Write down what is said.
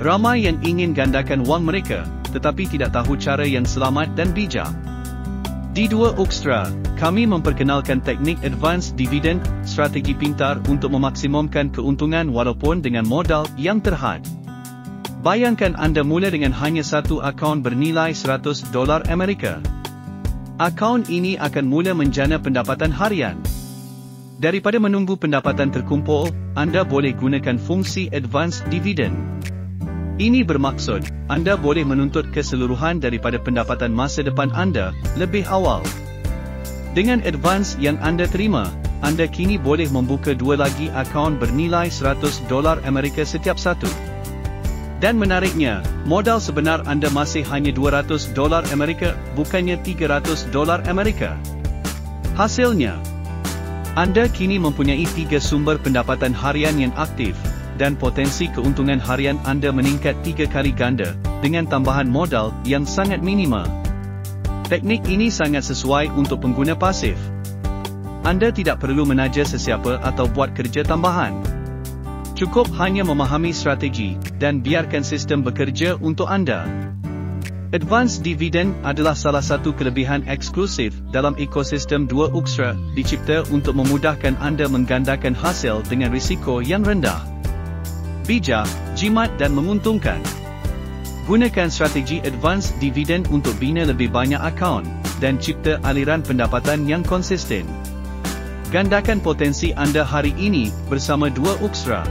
Ramai yang ingin gandakan wang mereka, tetapi tidak tahu cara yang selamat dan bijak. Di Dua Ukstra, kami memperkenalkan teknik Advanced Dividend, strategi pintar untuk memaksimumkan keuntungan walaupun dengan modal yang terhad. Bayangkan anda mula dengan hanya satu akaun bernilai $100 Amerika. Akaun ini akan mula menjana pendapatan harian. Daripada menunggu pendapatan terkumpul, anda boleh gunakan fungsi Advanced Dividend. Ini bermaksud, anda boleh menuntut keseluruhan daripada pendapatan masa depan anda lebih awal. Dengan advance yang anda terima, anda kini boleh membuka dua lagi akaun bernilai $100 Amerika setiap satu. Dan menariknya, modal sebenar anda masih hanya $200 Amerika, bukannya $300 Amerika. Hasilnya, anda kini mempunyai 3 sumber pendapatan harian yang aktif, dan potensi keuntungan harian anda meningkat 3 kali ganda, dengan tambahan modal yang sangat minima. Teknik ini sangat sesuai untuk pengguna pasif. Anda tidak perlu menaja sesiapa atau buat kerja tambahan. Cukup hanya memahami strategi, dan biarkan sistem bekerja untuk anda. Advanced Dividend adalah salah satu kelebihan eksklusif dalam ekosistem Dua Ukstra, dicipta untuk memudahkan anda menggandakan hasil dengan risiko yang rendah. Bijak, jimat dan menguntungkan. Gunakan strategi Advanced Dividend untuk bina lebih banyak akaun, dan cipta aliran pendapatan yang konsisten. Gandakan potensi anda hari ini bersama Dua Ukstra.